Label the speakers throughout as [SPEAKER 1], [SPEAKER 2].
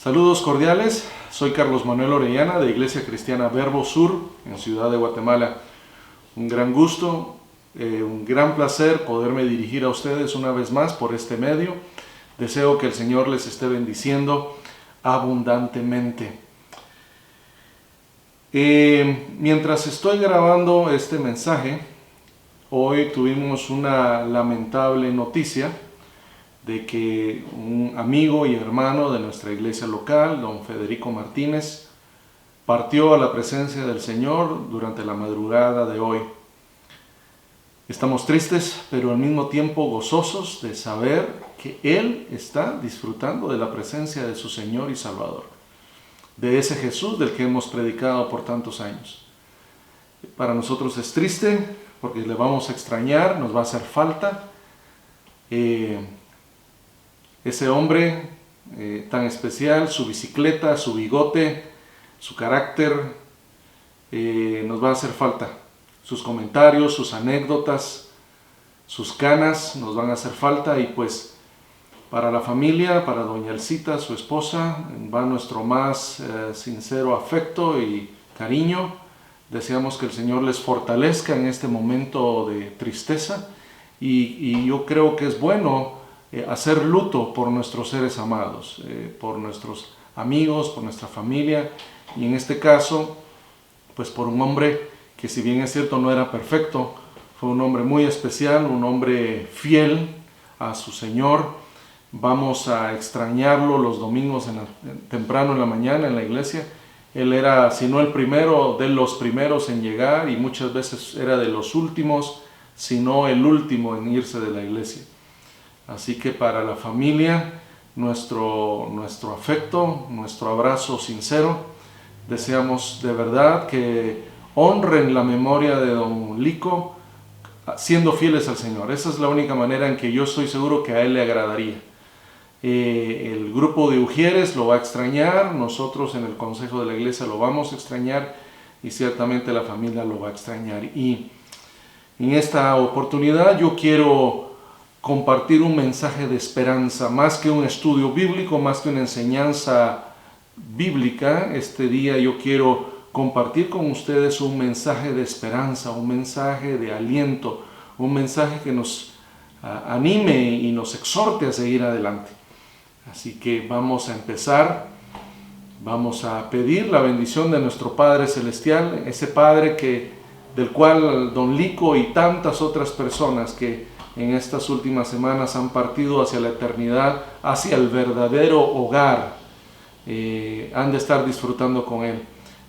[SPEAKER 1] Saludos cordiales, soy Carlos Manuel Orellana de Iglesia Cristiana Verbo Sur en Ciudad de Guatemala. Un gran gusto, un gran placer poderme dirigir a ustedes una vez más por este medio. Deseo que el Señor les esté bendiciendo abundantemente. Mientras estoy grabando este mensaje, hoy tuvimos una lamentable noticia de que un amigo y hermano de nuestra iglesia local, don Federico Martínez, partió a la presencia del Señor durante la madrugada de hoy. Estamos tristes, pero al mismo tiempo gozosos de saber que Él está disfrutando de la presencia de su Señor y Salvador, de ese Jesús del que hemos predicado por tantos años. Para nosotros es triste porque le vamos a extrañar, nos va a hacer falta. Ese hombre tan especial, su bicicleta, su bigote, su carácter, nos va a hacer falta. Sus comentarios, sus anécdotas, sus canas nos van a hacer falta, y pues para la familia, para doña Elcita, su esposa, va nuestro más sincero afecto y cariño. Deseamos que el Señor les fortalezca en este momento de tristeza, y yo creo que es bueno hacer luto por nuestros seres amados, por nuestros amigos, por nuestra familia, y en este caso, pues por un hombre que, si bien es cierto no era perfecto, fue un hombre muy especial, un hombre fiel a su Señor. Vamos a extrañarlo los domingos temprano en la mañana en la iglesia. Él era, si no el primero, de los primeros en llegar, y muchas veces era de los últimos, si no el último en irse de la iglesia. Así que para la familia, nuestro afecto, nuestro abrazo sincero. Deseamos de verdad que honren la memoria de don Lico, siendo fieles al Señor. Esa es la única manera en que yo estoy seguro que a él le agradaría. El grupo de Ujieres lo va a extrañar, nosotros en el consejo de la iglesia lo vamos a extrañar, y ciertamente la familia lo va a extrañar. Y en esta oportunidad yo quiero compartir un mensaje de esperanza, más que un estudio bíblico, más que una enseñanza bíblica. Este día yo quiero compartir con ustedes un mensaje de esperanza, un mensaje de aliento, un mensaje que nos anime y nos exhorte a seguir adelante. Así que vamos a empezar, vamos a pedir la bendición de nuestro Padre Celestial, ese Padre del cual don Lico y tantas otras personas que en estas últimas semanas han partido hacia la eternidad, hacia el verdadero hogar, han de estar disfrutando con Él.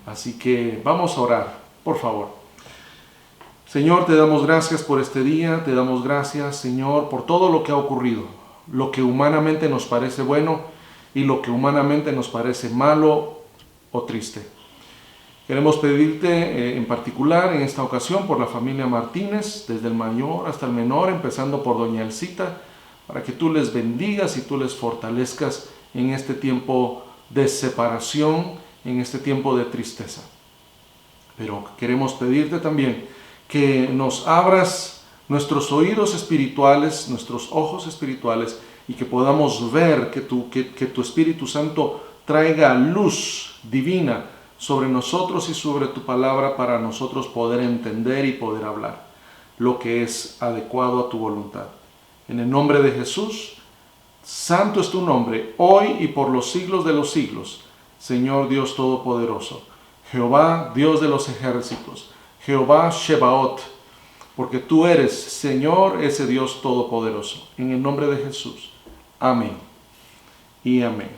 [SPEAKER 1] Así que vamos a orar, por favor. Señor, te damos gracias por este día, te damos gracias, Señor, por todo lo que ha ocurrido, lo que humanamente nos parece bueno y lo que humanamente nos parece malo o triste. Queremos pedirte en particular en esta ocasión por la familia Martínez, desde el mayor hasta el menor, empezando por doña Elcita, para que tú les bendigas y tú les fortalezcas en este tiempo de separación, en este tiempo de tristeza. Pero queremos pedirte también que nos abras nuestros oídos espirituales, nuestros ojos espirituales, y que podamos ver que tu Espíritu Santo traiga luz divina sobre nosotros y sobre tu palabra, para nosotros poder entender y poder hablar lo que es adecuado a tu voluntad. En el nombre de Jesús, santo es tu nombre, hoy y por los siglos de los siglos, Señor Dios Todopoderoso, Jehová, Dios de los ejércitos, Jehová Shebaot, porque tú eres, Señor, ese Dios Todopoderoso. En el nombre de Jesús. Amén y amén.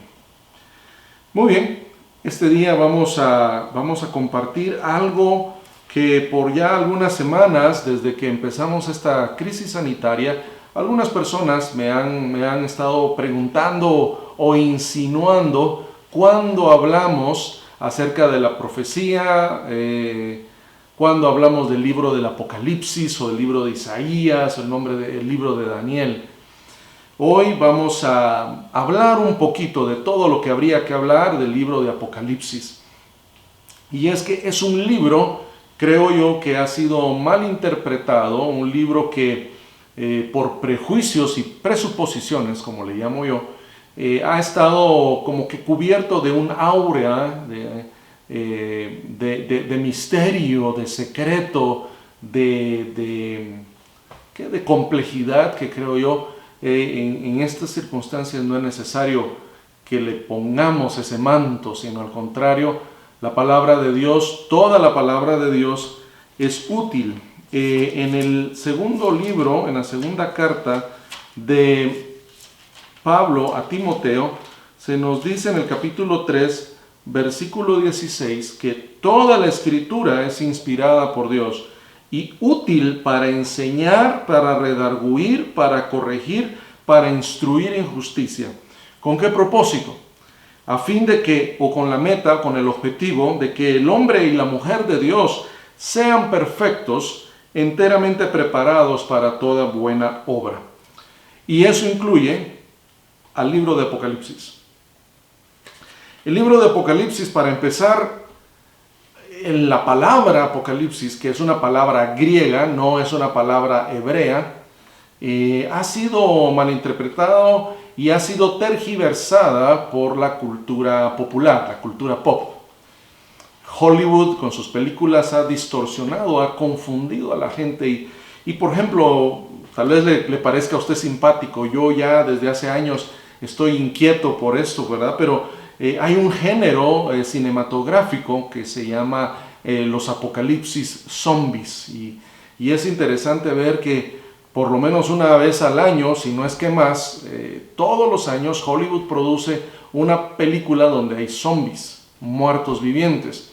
[SPEAKER 1] Muy bien. Este día vamos a compartir algo que por ya algunas semanas, desde que empezamos esta crisis sanitaria, algunas personas me han estado preguntando o insinuando cuando hablamos acerca de la profecía, cuando hablamos del libro del Apocalipsis o del libro de Isaías o el libro de Daniel. Hoy vamos a hablar un poquito de todo lo que habría que hablar del libro de Apocalipsis. Y es que es un libro, creo yo, que ha sido mal interpretado, un libro que por prejuicios y presuposiciones, como le llamo yo, ha estado como que cubierto de un aura de misterio, de secreto, de complejidad, que creo yo en estas circunstancias no es necesario que le pongamos ese manto, sino al contrario, la palabra de Dios, toda la palabra de Dios es útil. En el segundo libro, en la segunda carta de Pablo a Timoteo, se nos dice en el capítulo 3, versículo 16, que toda la escritura es inspirada por Dios y útil para enseñar, para redarguir, para corregir, para instruir en justicia. ¿Con qué propósito? A fin de que, o con la meta, con el objetivo de que el hombre y la mujer de Dios sean perfectos, enteramente preparados para toda buena obra. Y eso incluye al libro de Apocalipsis. El libro de Apocalipsis, para empezar, en la palabra Apocalipsis, que es una palabra griega, no es una palabra hebrea, ha sido malinterpretado y ha sido tergiversada por la cultura popular, la cultura pop. Hollywood con sus películas ha distorsionado, ha confundido a la gente y por ejemplo, tal vez le parezca a usted simpático, yo ya desde hace años estoy inquieto por esto, ¿verdad? Pero hay un género cinematográfico que se llama los apocalipsis zombies y es interesante ver que por lo menos una vez al año, si no es que más, todos los años Hollywood produce una película donde hay zombies, muertos vivientes.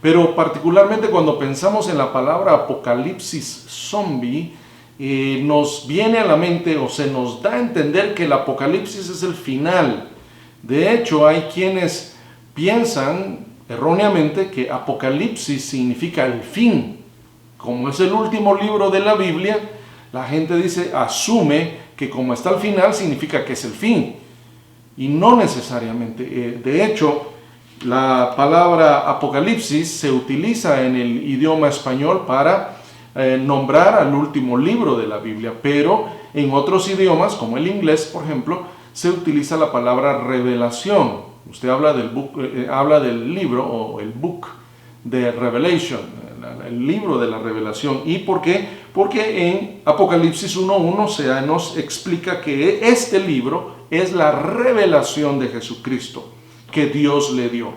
[SPEAKER 1] Pero particularmente cuando pensamos en la palabra apocalipsis zombie, nos viene a la mente o se nos da a entender que el apocalipsis es el final. De hecho, hay quienes piensan erróneamente que apocalipsis significa el fin. Como es el último libro de la Biblia, la gente asume que como está al final significa que es el fin. Y no necesariamente. De hecho, la palabra apocalipsis se utiliza en el idioma español para nombrar al último libro de la Biblia, pero en otros idiomas, como el inglés, por ejemplo, se utiliza la palabra revelación. Usted habla del libro o el book de Revelation, el libro de la revelación. ¿Y por qué? Porque en Apocalipsis 1:1 nos explica que este libro es la revelación de Jesucristo que Dios le dio.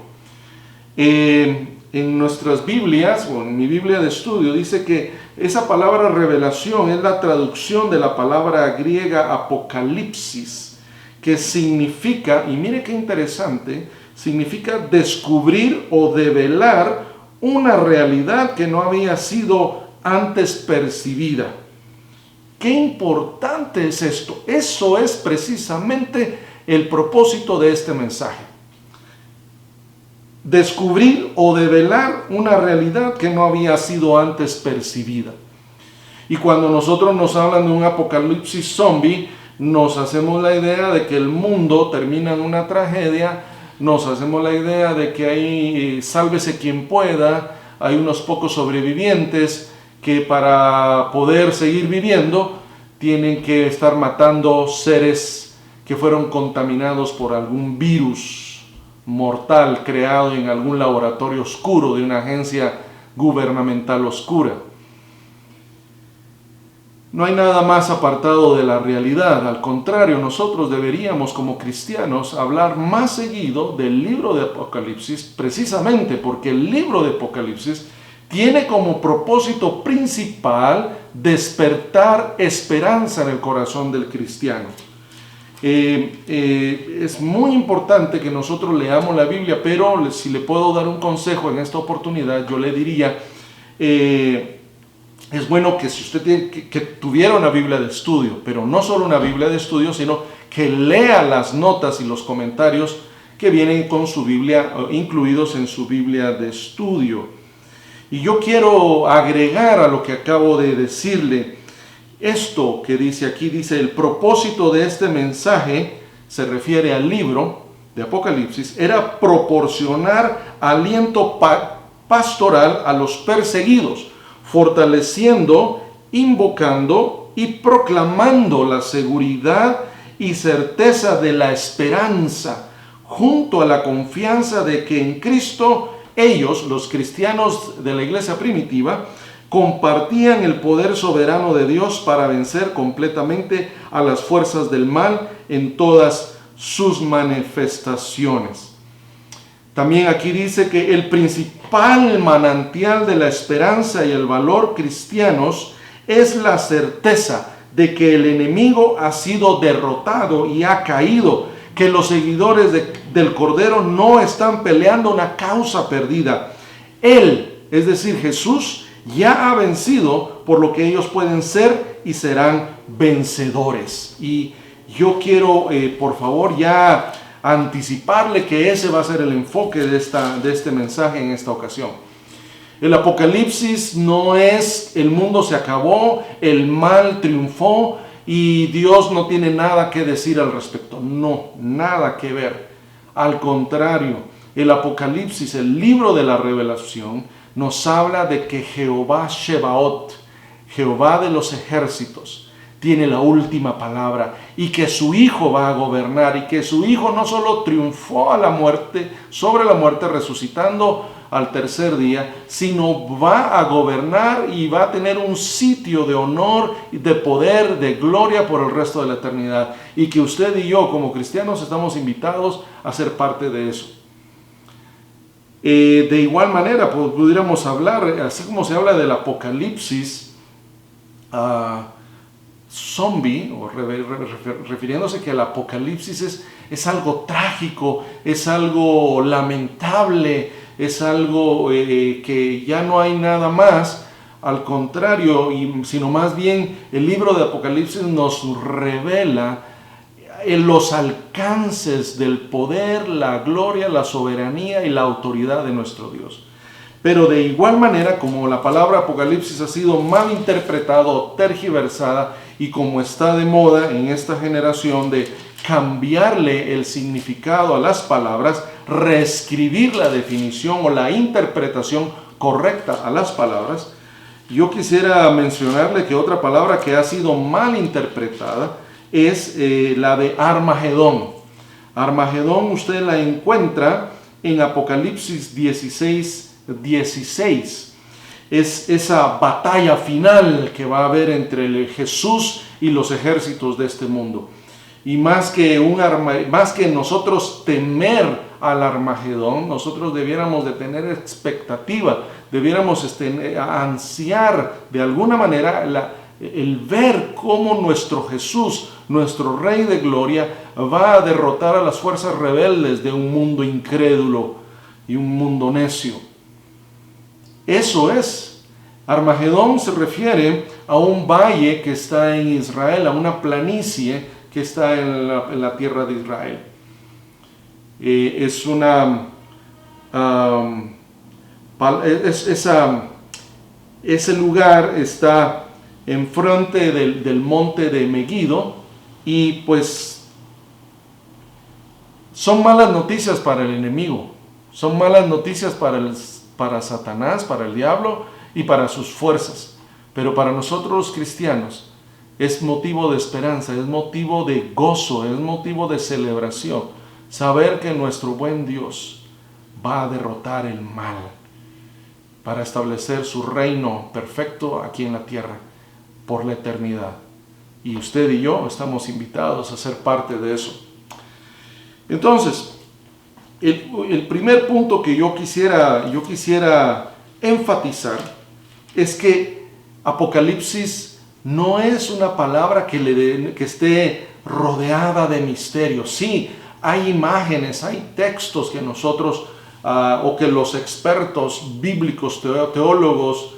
[SPEAKER 1] En nuestras Biblias, o en mi Biblia de estudio, dice que esa palabra revelación es la traducción de la palabra griega apocalipsis, que significa, y mire qué interesante, significa descubrir o develar una realidad que no había sido antes percibida. Qué importante es esto. Eso es precisamente el propósito de este mensaje. Descubrir o develar una realidad que no había sido antes percibida. Y cuando nosotros nos hablan de un apocalipsis zombie, nos hacemos la idea de que el mundo termina en una tragedia, nos hacemos la idea de que hay sálvese quien pueda, hay unos pocos sobrevivientes que para poder seguir viviendo tienen que estar matando seres que fueron contaminados por algún virus mortal creado en algún laboratorio oscuro de una agencia gubernamental oscura. No hay nada más apartado de la realidad. Al contrario, nosotros deberíamos como cristianos hablar más seguido del libro de Apocalipsis, precisamente porque el libro de Apocalipsis tiene como propósito principal despertar esperanza en el corazón del cristiano. Es muy importante que nosotros leamos la Biblia, pero si le puedo dar un consejo en esta oportunidad, yo le diría, es bueno que si usted que tuviera una Biblia de estudio, pero no solo una Biblia de estudio, sino que lea las notas y los comentarios que vienen con su Biblia, incluidos en su Biblia de estudio. Y yo quiero agregar a lo que acabo de decirle, esto que dice aquí, dice, el propósito de este mensaje, se refiere al libro de Apocalipsis, era proporcionar aliento pastoral a los perseguidos, fortaleciendo, invocando y proclamando la seguridad y certeza de la esperanza, junto a la confianza de que en Cristo ellos, los cristianos de la iglesia primitiva, compartían el poder soberano de Dios para vencer completamente a las fuerzas del mal en todas sus manifestaciones. También aquí dice que el principal manantial de la esperanza y el valor cristianos es la certeza de que el enemigo ha sido derrotado y ha caído, que los seguidores del Cordero no están peleando una causa perdida. Él, es decir, Jesús, ya ha vencido, por lo que ellos pueden ser y serán vencedores. Y yo quiero, por favor, ya anticiparle que ese va a ser el enfoque de este mensaje en esta ocasión. El Apocalipsis no es el mundo se acabó, el mal triunfó y Dios no tiene nada que decir al respecto. No, nada que ver. Al contrario, el Apocalipsis, el libro de la revelación, nos habla de que Jehová Shebaot, Jehová de los ejércitos, tiene la última palabra y que su Hijo va a gobernar y que su Hijo no solo triunfó a la muerte, sobre la muerte, resucitando al tercer día, sino va a gobernar y va a tener un sitio de honor, de poder, de gloria por el resto de la eternidad. Y que usted y yo como cristianos estamos invitados a ser parte de eso. De igual manera, pues, pudiéramos hablar, así como se habla del Apocalipsis zombie, o refiriéndose que el Apocalipsis es algo trágico, es algo lamentable, es algo que ya no hay nada más. Al contrario, sino más bien el libro de Apocalipsis nos revela los alcances del poder, la gloria, la soberanía y la autoridad de nuestro Dios. Pero de igual manera, como la palabra Apocalipsis ha sido mal interpretada o tergiversada, y como está de moda en esta generación de cambiarle el significado a las palabras, reescribir la definición o la interpretación correcta a las palabras, yo quisiera mencionarle que otra palabra que ha sido mal interpretada es la de Armagedón. Armagedón usted la encuentra en Apocalipsis 16:16. Es esa batalla final que va a haber entre Jesús y los ejércitos de este mundo. Y más que nosotros temer al Armagedón, nosotros debiéramos de tener expectativa, debiéramos ansiar de alguna manera el ver cómo nuestro Jesús, nuestro Rey de Gloria, va a derrotar a las fuerzas rebeldes de un mundo incrédulo y un mundo necio. Eso es. Armagedón se refiere a un valle que está en Israel, a una planicie que está en la tierra de Israel. Ese lugar está enfrente del monte de Megiddo y pues son malas noticias para el enemigo, son malas noticias para Satanás, para el diablo y para sus fuerzas. Pero para nosotros los cristianos es motivo de esperanza, es motivo de gozo, es motivo de celebración. Saber que nuestro buen Dios va a derrotar el mal para establecer su reino perfecto aquí en la tierra por la eternidad. Y usted y yo estamos invitados a ser parte de eso. Entonces, el primer punto que yo quisiera enfatizar es que Apocalipsis no es una palabra que esté rodeada de misterios. Sí, hay imágenes, hay textos que nosotros o que los expertos bíblicos, teólogos,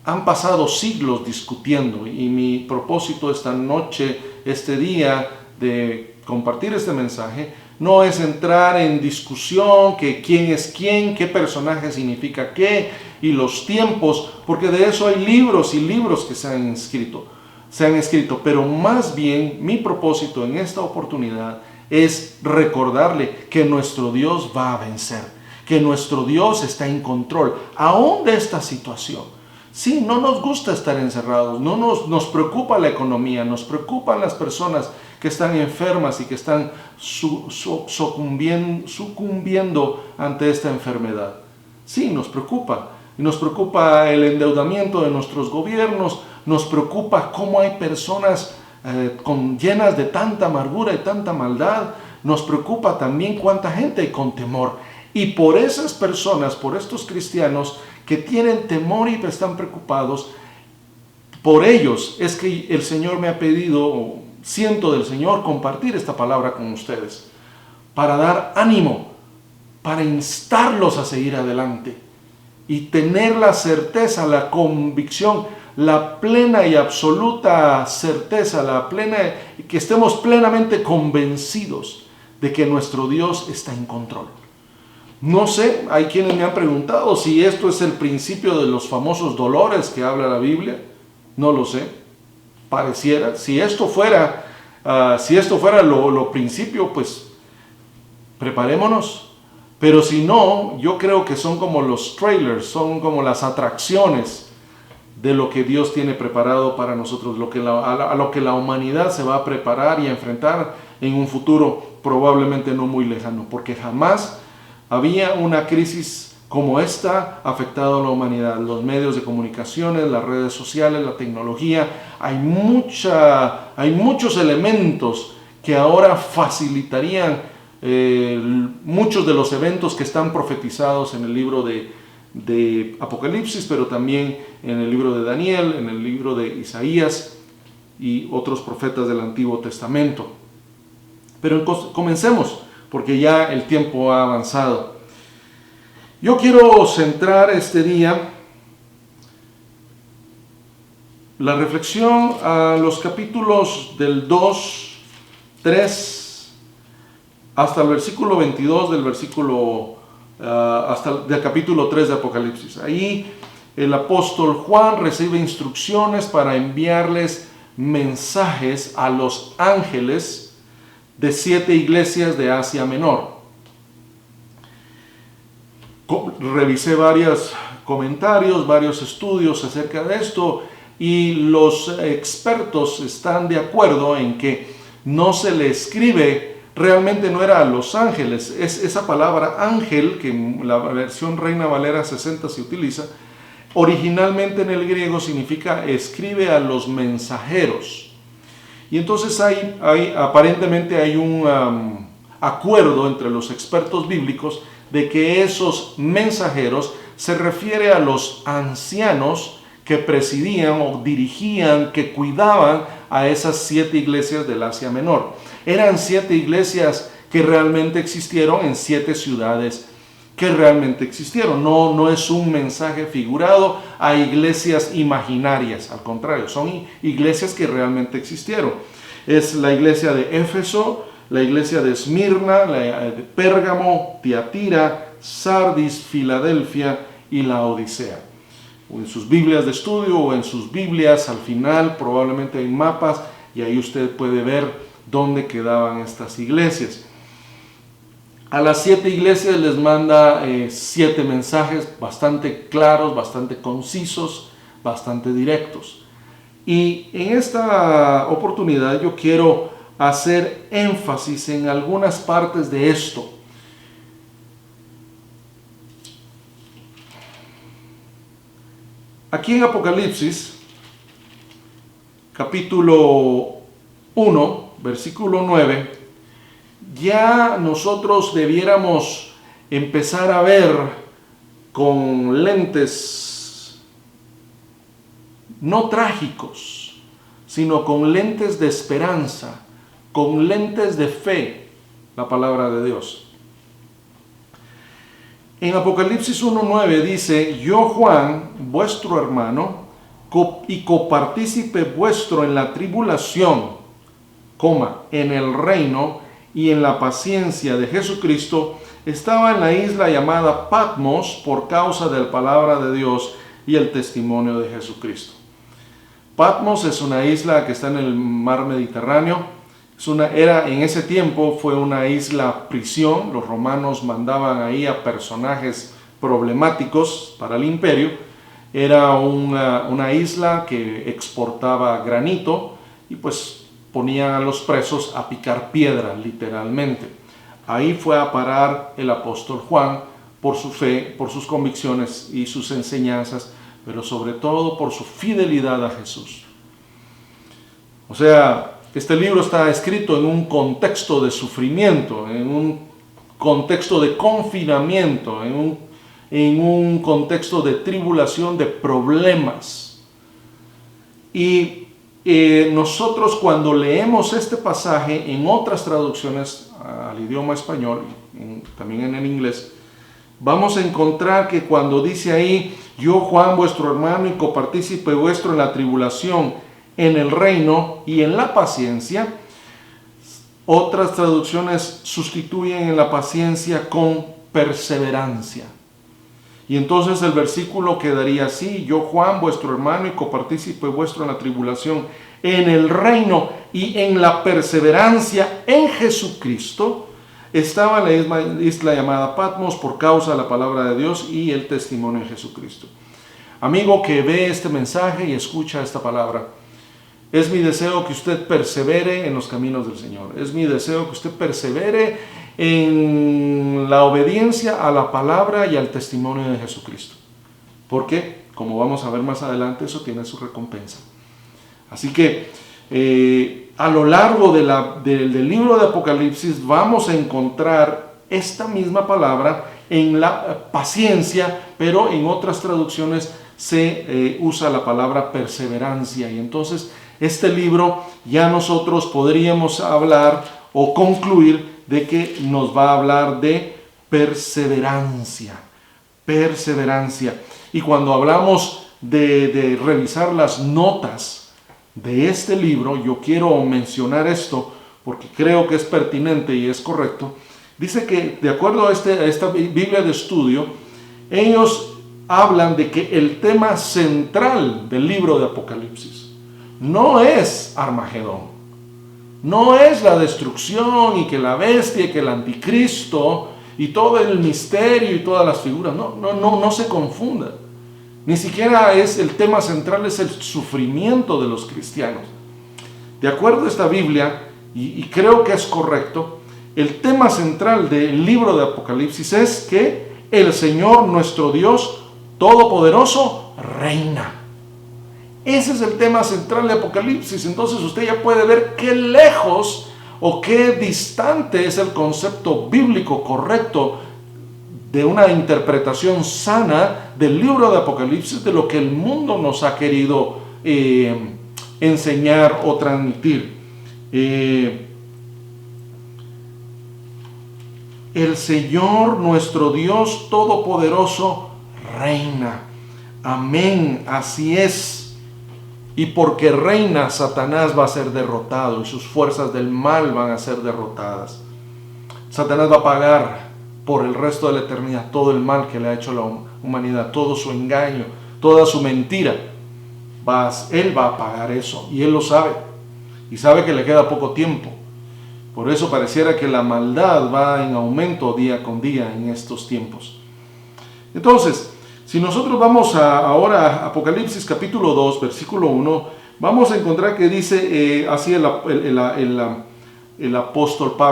[SPEAKER 1] han pasado siglos discutiendo, y mi propósito esta noche, este día de compartir este mensaje, no es entrar en discusión que quién es quién, qué personaje significa qué y los tiempos, porque de eso hay libros y libros que se han escrito, pero más bien mi propósito en esta oportunidad es recordarle que nuestro Dios va a vencer, que nuestro Dios está en control, aún de esta situación. Sí, no nos gusta estar encerrados, nos preocupa la economía, nos preocupan las personas que están enfermas y que están sucumbiendo ante esta enfermedad. Sí, nos preocupa. Y nos preocupa el endeudamiento de nuestros gobiernos, nos preocupa cómo hay personas llenas de tanta amargura y tanta maldad, nos preocupa también cuánta gente hay con temor. Y por esas personas, por estos cristianos que tienen temor y están preocupados, por ellos es que el Señor me ha pedido, siento del Señor, compartir esta palabra con ustedes, para dar ánimo, para instarlos a seguir adelante y tener la certeza, la convicción, la plena y absoluta certeza, que estemos plenamente convencidos de que nuestro Dios está en control. No sé, hay quienes me han preguntado si esto es el principio de los famosos dolores que habla la Biblia. No lo sé, pareciera. Si esto fuera lo principio, pues preparémonos. Pero si no, yo creo que son como los trailers, son como las atracciones de lo que Dios tiene preparado para nosotros, a lo que la humanidad se va a preparar y a enfrentar en un futuro probablemente no muy lejano, porque jamás había una crisis como esta afectado a la humanidad. Los medios de comunicaciones, las redes sociales, la tecnología, hay muchos elementos que ahora facilitarían muchos de los eventos que están profetizados en el libro de Apocalipsis, pero también en el libro de Daniel, en el libro de Isaías y otros profetas del Antiguo Testamento. Pero comencemos, porque ya el tiempo ha avanzado. Yo quiero centrar este día la reflexión a los capítulos del 2, 3, hasta el versículo 22 del capítulo 3 de Apocalipsis. Ahí el apóstol Juan recibe instrucciones para enviarles mensajes a los ángeles de 7 iglesias de Asia Menor. Revisé varios comentarios, varios estudios acerca de esto, y los expertos están de acuerdo en que no se le escribe, realmente no era a los ángeles, es esa palabra ángel, que en la versión Reina Valera 60 se utiliza, originalmente en el griego significa escribe a los mensajeros. Y entonces aparentemente hay un acuerdo entre los expertos bíblicos de que esos mensajeros se refiere a los ancianos que presidían o dirigían, que cuidaban a esas 7 iglesias del Asia Menor. Eran 7 iglesias que realmente existieron en 7 ciudades que realmente existieron. No es un mensaje figurado a iglesias imaginarias, al contrario, son iglesias que realmente existieron. Es la iglesia de Éfeso, la iglesia de Esmirna, la de Pérgamo, Tiatira, Sardis, Filadelfia y la Odisea. O en sus Biblias de estudio o en sus Biblias al final probablemente hay mapas y ahí usted puede ver dónde quedaban estas iglesias. A las 7 iglesias les manda 7 mensajes bastante claros, bastante concisos, bastante directos. Y en esta oportunidad yo quiero hacer énfasis en algunas partes de esto. Aquí en Apocalipsis, capítulo 1, versículo 9, ya nosotros debiéramos empezar a ver con lentes no trágicos, sino con lentes de esperanza, con lentes de fe, la palabra de Dios. En Apocalipsis 1:9 dice: yo, Juan, vuestro hermano, y copartícipe vuestro en la tribulación, en el reino y en la paciencia de Jesucristo, estaba en la isla llamada Patmos por causa de la palabra de Dios y el testimonio de Jesucristo. Patmos es una isla que está en el mar Mediterráneo. En ese tiempo fue una isla prisión. Los romanos mandaban ahí a personajes problemáticos para el imperio Era una isla que exportaba granito y pues ponían a los presos a picar piedra, literalmente. Ahí fue a parar el apóstol Juan por su fe, por sus convicciones y sus enseñanzas, pero sobre todo por su fidelidad a Jesús. O sea, este libro está escrito en un contexto de sufrimiento, en un contexto de confinamiento, en un contexto de tribulación, de problemas. Y nosotros cuando leemos este pasaje en otras traducciones al idioma español, también en el inglés, vamos a encontrar que cuando dice ahí, yo Juan vuestro hermano y copartícipe vuestro en la tribulación, en el reino y en la paciencia, otras traducciones sustituyen en la paciencia con perseverancia. Y entonces el versículo quedaría así, yo Juan vuestro hermano y copartícipe vuestro en la tribulación, en el reino y en la perseverancia en Jesucristo, estaba en la isla llamada Patmos por causa de la palabra de Dios y el testimonio de Jesucristo. Amigo que ve este mensaje y escucha esta palabra, es mi deseo que usted persevere en los caminos del Señor. Es mi deseo que usted persevere en la obediencia a la palabra y al testimonio de Jesucristo. Porque, como vamos a ver más adelante, eso tiene su recompensa. Así que a lo largo del libro de Apocalipsis vamos a encontrar esta misma palabra en la paciencia, pero en otras traducciones se usa la palabra perseverancia. Y entonces este libro ya nosotros podríamos hablar o concluir de que nos va a hablar de perseverancia. Perseverancia. Y cuando hablamos de revisar las notas de este libro, yo quiero mencionar esto porque creo que es pertinente y es correcto. Dice que de acuerdo a esta Biblia de estudio, ellos hablan de que el tema central del libro de Apocalipsis no es Armagedón, no es la destrucción y que la bestia y que el anticristo y todo el misterio y todas las figuras, no se confundan. Ni siquiera es el tema central, es el sufrimiento de los cristianos. De acuerdo a esta Biblia, y creo que es correcto, el tema central del libro de Apocalipsis es que el Señor nuestro Dios Todopoderoso reina. Ese es el tema central de Apocalipsis. Entonces usted ya puede ver qué lejos o qué distante es el concepto bíblico correcto de una interpretación sana del libro de Apocalipsis de lo que el mundo nos ha querido enseñar o transmitir. El Señor nuestro Dios Todopoderoso reina. Amén, así es. Y porque reina, Satanás va a ser derrotado y sus fuerzas del mal van a ser derrotadas. Satanás va a pagar por el resto de la eternidad todo el mal que le ha hecho a la humanidad, todo su engaño, toda su mentira. Él va a pagar eso y él lo sabe. Y sabe que le queda poco tiempo. Por eso pareciera que la maldad va en aumento día con día en estos tiempos. Entonces, si nosotros vamos ahora a Apocalipsis capítulo 2, versículo 1, vamos a encontrar que dice así el apóstol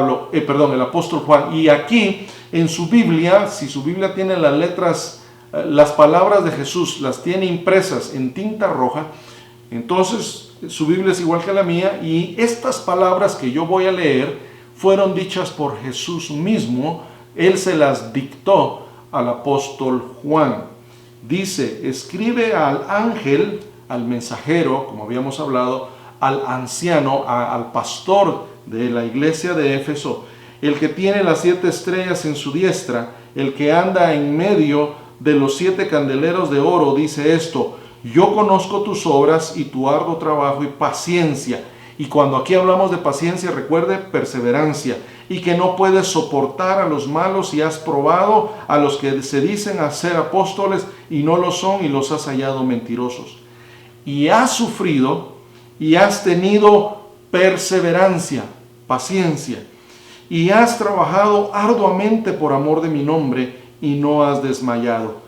[SPEAKER 1] el apóstol Juan. Y aquí en su Biblia, si su Biblia tiene las letras, las palabras de Jesús, las tiene impresas en tinta roja, entonces su Biblia es igual que la mía y estas palabras que yo voy a leer fueron dichas por Jesús mismo. Él se las dictó al apóstol Juan. Dice, escribe al ángel, al mensajero, como habíamos hablado, al anciano, al pastor de la iglesia de Éfeso, el que tiene las 7 estrellas en su diestra, el que anda en medio de los 7 candeleros de oro, dice esto: yo conozco tus obras y tu arduo trabajo y paciencia. Y cuando aquí hablamos de paciencia, recuerde perseverancia, y que no puedes soportar a los malos y has probado a los que se dicen ser apóstoles y no lo son y los has hallado mentirosos. Y has sufrido y has tenido perseverancia, paciencia, y has trabajado arduamente por amor de mi nombre y no has desmayado.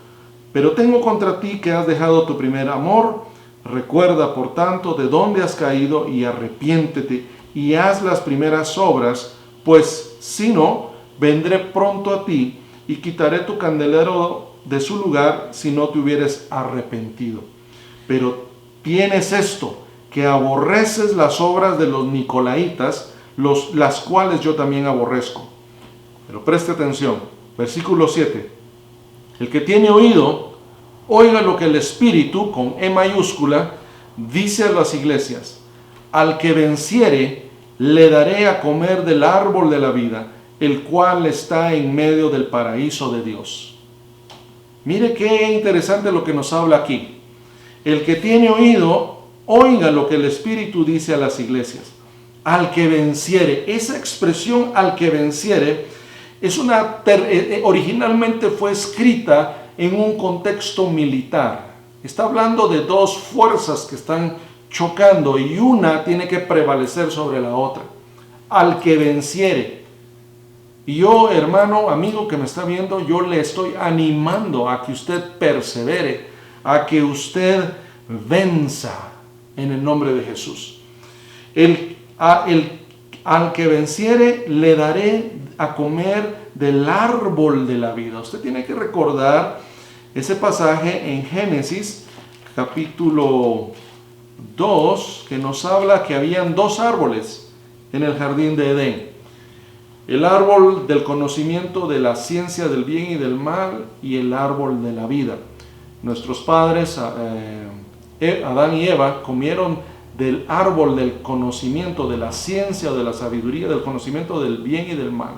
[SPEAKER 1] Pero tengo contra ti que has dejado tu primer amor. Recuerda, por tanto, de dónde has caído y arrepiéntete y haz las primeras obras, pues si no, vendré pronto a ti y quitaré tu candelero de su lugar si no te hubieres arrepentido. Pero tienes esto, que aborreces las obras de los nicolaítas, las cuales yo también aborrezco. Pero preste atención, versículo 7. El que tiene oído, oiga lo que el Espíritu, con E mayúscula, dice a las iglesias. Al que venciere, le daré a comer del árbol de la vida, el cual está en medio del paraíso de Dios. Mire qué interesante lo que nos habla aquí. El que tiene oído, oiga lo que el Espíritu dice a las iglesias. Al que venciere, esa expresión al que venciere, originalmente fue escrita en un contexto militar. Está hablando de dos fuerzas que están chocando y una tiene que prevalecer sobre la otra. Al que venciere. Y yo, hermano, amigo que me está viendo, yo le estoy animando a que usted persevere, a que usted venza en el nombre de Jesús. Al que venciere le daré a comer del árbol de la vida. Usted tiene que recordar ese pasaje en Génesis capítulo 2 que nos habla que habían dos árboles en el jardín de Edén. El árbol del conocimiento de la ciencia del bien y del mal y el árbol de la vida. Nuestros padres, Adán y Eva, comieron del árbol del conocimiento de la ciencia o de la sabiduría, del conocimiento del bien y del mal.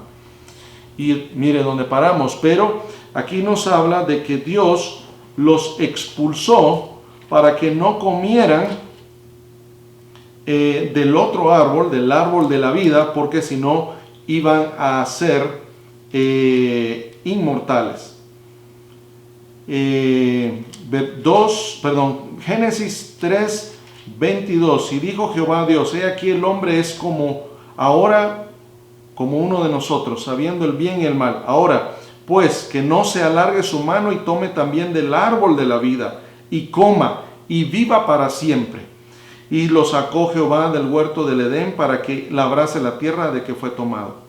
[SPEAKER 1] Y mire dónde paramos, pero aquí nos habla de que Dios los expulsó para que no comieran del otro árbol, del árbol de la vida, porque si no iban a ser inmortales. Génesis 3:22. Y dijo Jehová Dios: he aquí el hombre es como uno de nosotros, sabiendo el bien y el mal. Ahora, pues, que no se alargue su mano y tome también del árbol de la vida, y coma, y viva para siempre. Y lo sacó Jehová del huerto del Edén para que labrase la tierra de que fue tomado.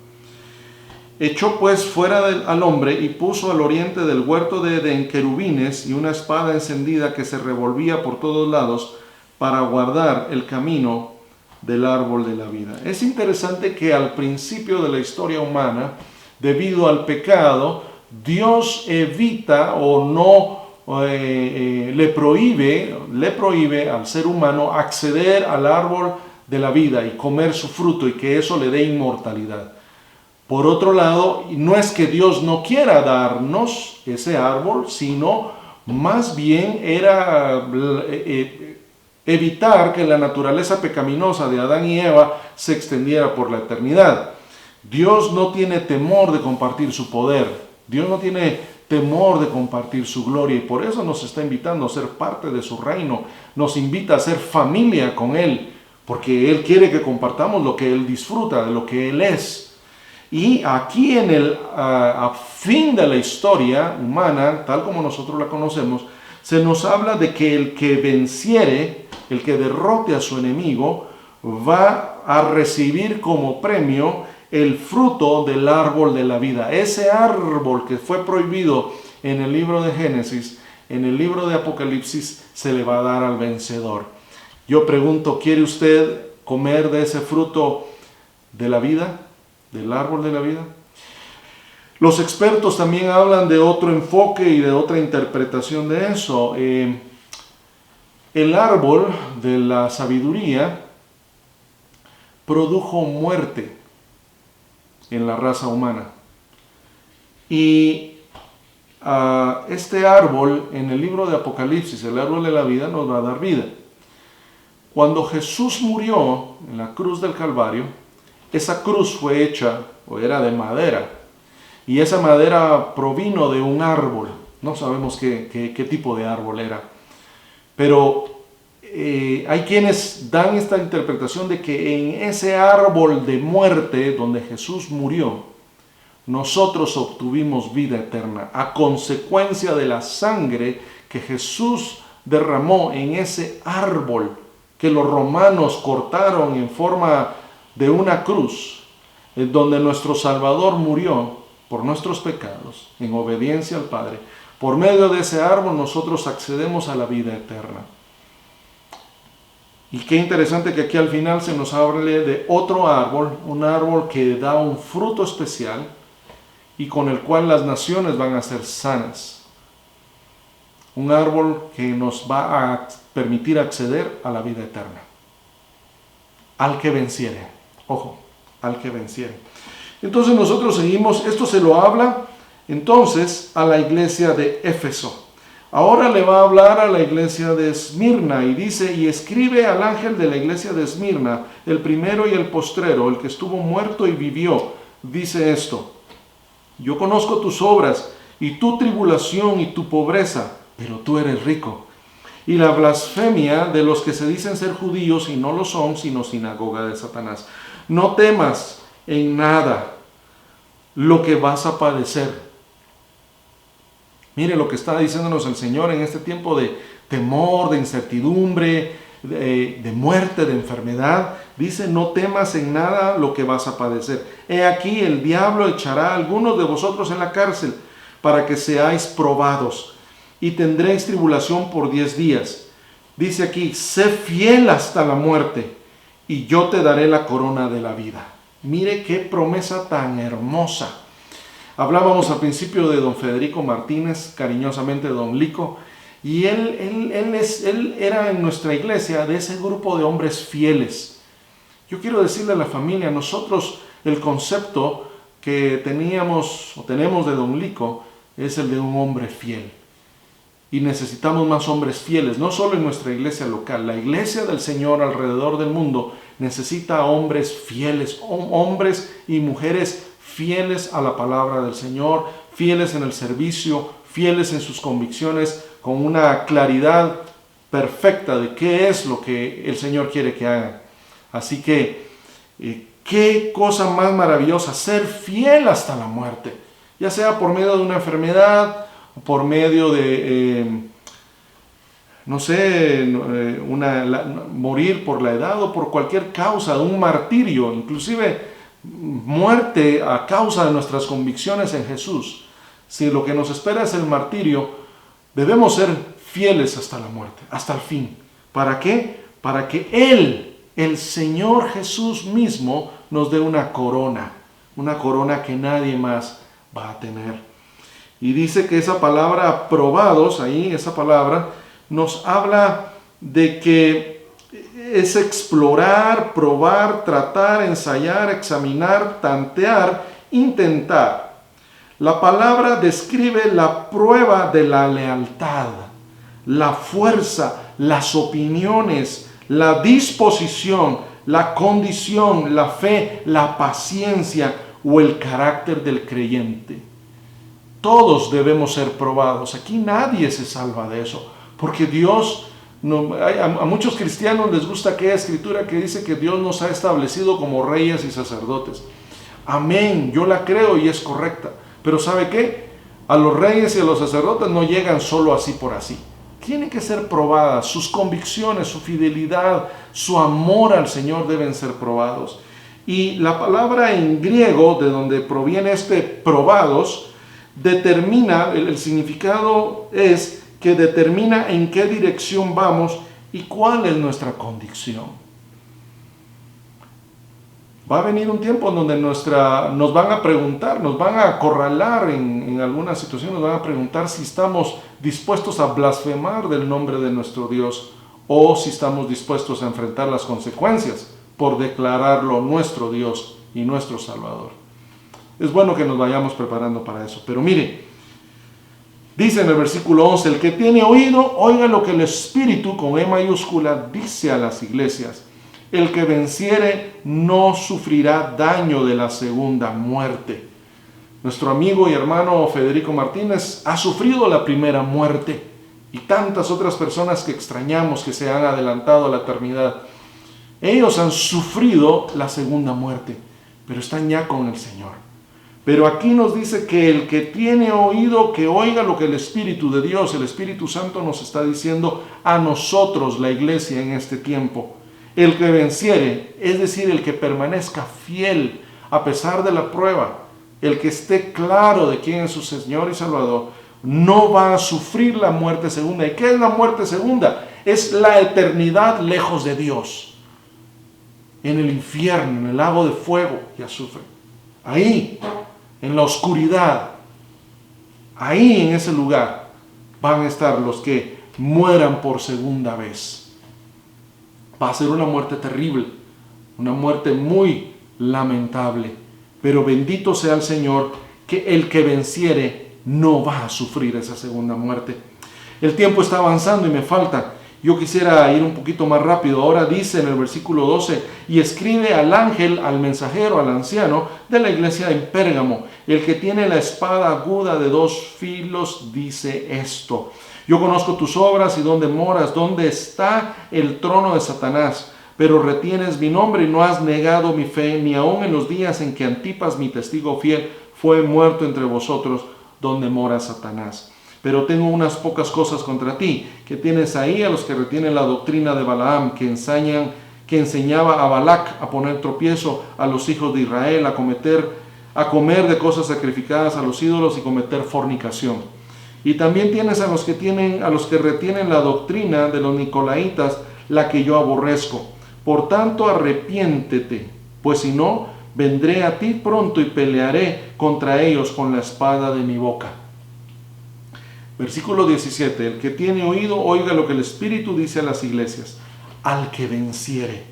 [SPEAKER 1] Echó pues fuera al hombre y puso al oriente del huerto de Edén querubines y una espada encendida que se revolvía por todos lados para guardar el camino del árbol de la vida. Es interesante que al principio de la historia humana, debido al pecado, Dios evita o no le prohíbe al ser humano acceder al árbol de la vida y comer su fruto y que eso le dé inmortalidad. Por otro lado, no es que Dios no quiera darnos ese árbol, sino más bien era evitar que la naturaleza pecaminosa de Adán y Eva se extendiera por la eternidad. Dios no tiene temor de compartir su poder. Dios no tiene temor de compartir su gloria y por eso nos está invitando a ser parte de su reino. Nos invita a ser familia con Él, porque Él quiere que compartamos lo que Él disfruta, de lo que Él es. Y aquí en el fin de la historia humana, tal como nosotros la conocemos, se nos habla de que el que venciere, el que derrote a su enemigo, va a recibir como premio el fruto del árbol de la vida. Ese árbol que fue prohibido en el libro de Génesis, en el libro de Apocalipsis, se le va a dar al vencedor. Yo pregunto, ¿quiere usted comer de ese fruto de la vida? ¿Del árbol de la vida? Los expertos también hablan de otro enfoque y de otra interpretación de eso. El árbol de la sabiduría produjo muerte en la raza humana. Y este árbol en el libro de Apocalipsis, el árbol de la vida, nos va a dar vida. Cuando Jesús murió en la cruz del Calvario, esa cruz fue hecha o era de madera. Y esa madera provino de un árbol. No sabemos qué tipo de árbol era. Pero hay quienes dan esta interpretación de que en ese árbol de muerte donde Jesús murió, nosotros obtuvimos vida eterna a consecuencia de la sangre que Jesús derramó en ese árbol que los romanos cortaron en forma de una cruz, donde nuestro Salvador murió por nuestros pecados, en obediencia al Padre. Por medio de ese árbol nosotros accedemos a la vida eterna. Y qué interesante que aquí al final se nos hable de otro árbol, un árbol que da un fruto especial y con el cual las naciones van a ser sanas. Un árbol que nos va a permitir acceder a la vida eterna. Al que venciere. Ojo, al que venciere. Entonces nosotros seguimos, esto se lo habla entonces a la iglesia de Éfeso. Ahora le va a hablar a la iglesia de Esmirna y dice, y escribe al ángel de la iglesia de Esmirna, el primero y el postrero, el que estuvo muerto y vivió, dice esto: yo conozco tus obras y tu tribulación y tu pobreza, pero tú eres rico. Y la blasfemia de los que se dicen ser judíos y no lo son, sino sinagoga de Satanás. No temas en nada lo que vas a padecer. Mire lo que está diciéndonos el Señor en este tiempo de temor, de incertidumbre, de muerte, de enfermedad. Dice, no temas en nada lo que vas a padecer. He aquí, el diablo echará a algunos de vosotros en la cárcel para que seáis probados y tendréis tribulación por 10 días. Dice aquí, sé fiel hasta la muerte y yo te daré la corona de la vida. Mire qué promesa tan hermosa. Hablábamos al principio de don Federico Martínez, cariñosamente don Lico, y él era en nuestra iglesia de ese grupo de hombres fieles. Yo quiero decirle a la familia, nosotros el concepto que teníamos o tenemos de don Lico es el de un hombre fiel. Y necesitamos más hombres fieles, no solo en nuestra iglesia local, la iglesia del Señor alrededor del mundo necesita hombres fieles, hombres y mujeres fieles a la palabra del Señor, fieles en el servicio, fieles en sus convicciones, con una claridad perfecta de qué es lo que el Señor quiere que hagan. Así que, qué cosa más maravillosa, ser fiel hasta la muerte, ya sea por medio de una enfermedad, por medio de, morir por la edad o por cualquier causa, de un martirio, inclusive muerte a causa de nuestras convicciones en Jesús. Si lo que nos espera es el martirio, debemos ser fieles hasta la muerte, hasta el fin. ¿Para qué? Para que Él, el Señor Jesús mismo, nos dé una corona que nadie más va a tener. Y dice que esa palabra probados, ahí esa palabra nos habla de que es explorar, probar, tratar, ensayar, examinar, tantear, intentar. La palabra describe la prueba de la lealtad, la fuerza, las opiniones, la disposición, la condición, la fe, la paciencia o el carácter del creyente. Todos debemos ser probados. Aquí nadie se salva de eso, porque Dios... a muchos cristianos les gusta aquella escritura que dice que Dios nos ha establecido como reyes y sacerdotes. Amén, yo la creo y es correcta. Pero ¿sabe qué? A los reyes y a los sacerdotes no llegan solo así por así. Tienen que ser probadas, sus convicciones, su fidelidad, su amor al Señor deben ser probados. Y la palabra en griego, de donde proviene probados, determina, el significado es que determina en qué dirección vamos y cuál es nuestra condición. Va a venir un tiempo en donde nos van a preguntar, nos van a acorralar en alguna situación, nos van a preguntar si estamos dispuestos a blasfemar del nombre de nuestro Dios o si estamos dispuestos a enfrentar las consecuencias por declararlo nuestro Dios y nuestro Salvador. Es bueno que nos vayamos preparando para eso, pero mire, dice en el versículo 11, el que tiene oído, oiga lo que el Espíritu, con E mayúscula, dice a las iglesias. El que venciere no sufrirá daño de la segunda muerte. Nuestro amigo y hermano Federico Martínez ha sufrido la primera muerte y tantas otras personas que extrañamos que se han adelantado a la eternidad. Ellos han sufrido la segunda muerte, pero están ya con el Señor. Pero aquí nos dice que el que tiene oído, que oiga lo que el Espíritu de Dios, el Espíritu Santo nos está diciendo a nosotros, la iglesia en este tiempo. El que venciere, es decir, el que permanezca fiel a pesar de la prueba, el que esté claro de quién es su Señor y Salvador, no va a sufrir la muerte segunda. ¿Y qué es la muerte segunda? Es la eternidad lejos de Dios, en el infierno, en el lago de fuego y azufre. Ahí, en la oscuridad, ahí en ese lugar van a estar los que mueran por segunda vez. Va a ser una muerte terrible, una muerte muy lamentable, pero bendito sea el Señor, que el que venciere no va a sufrir esa segunda muerte. El tiempo está avanzando y me falta. Yo quisiera ir un poquito más rápido. Ahora dice en el versículo 12, y escribe al ángel, al mensajero, al anciano de la iglesia en Pérgamo, el que tiene la espada aguda de 2 filos, dice esto: yo conozco tus obras y dónde moras, dónde está el trono de Satanás, pero retienes mi nombre y no has negado mi fe, ni aun en los días en que Antipas, mi testigo fiel, fue muerto entre vosotros, donde mora Satanás. Pero tengo unas pocas cosas contra ti, que tienes ahí a los que retienen la doctrina de Balaam, que enseñaba a Balac a poner tropiezo a los hijos de Israel, a comer de cosas sacrificadas a los ídolos y cometer fornicación. Y también tienes a los que retienen la doctrina de los nicolaitas, la que yo aborrezco. Por tanto, arrepiéntete, pues si no, vendré a ti pronto y pelearé contra ellos con la espada de mi boca. Versículo 17. El que tiene oído, oiga lo que el Espíritu dice a las iglesias. Al que venciere,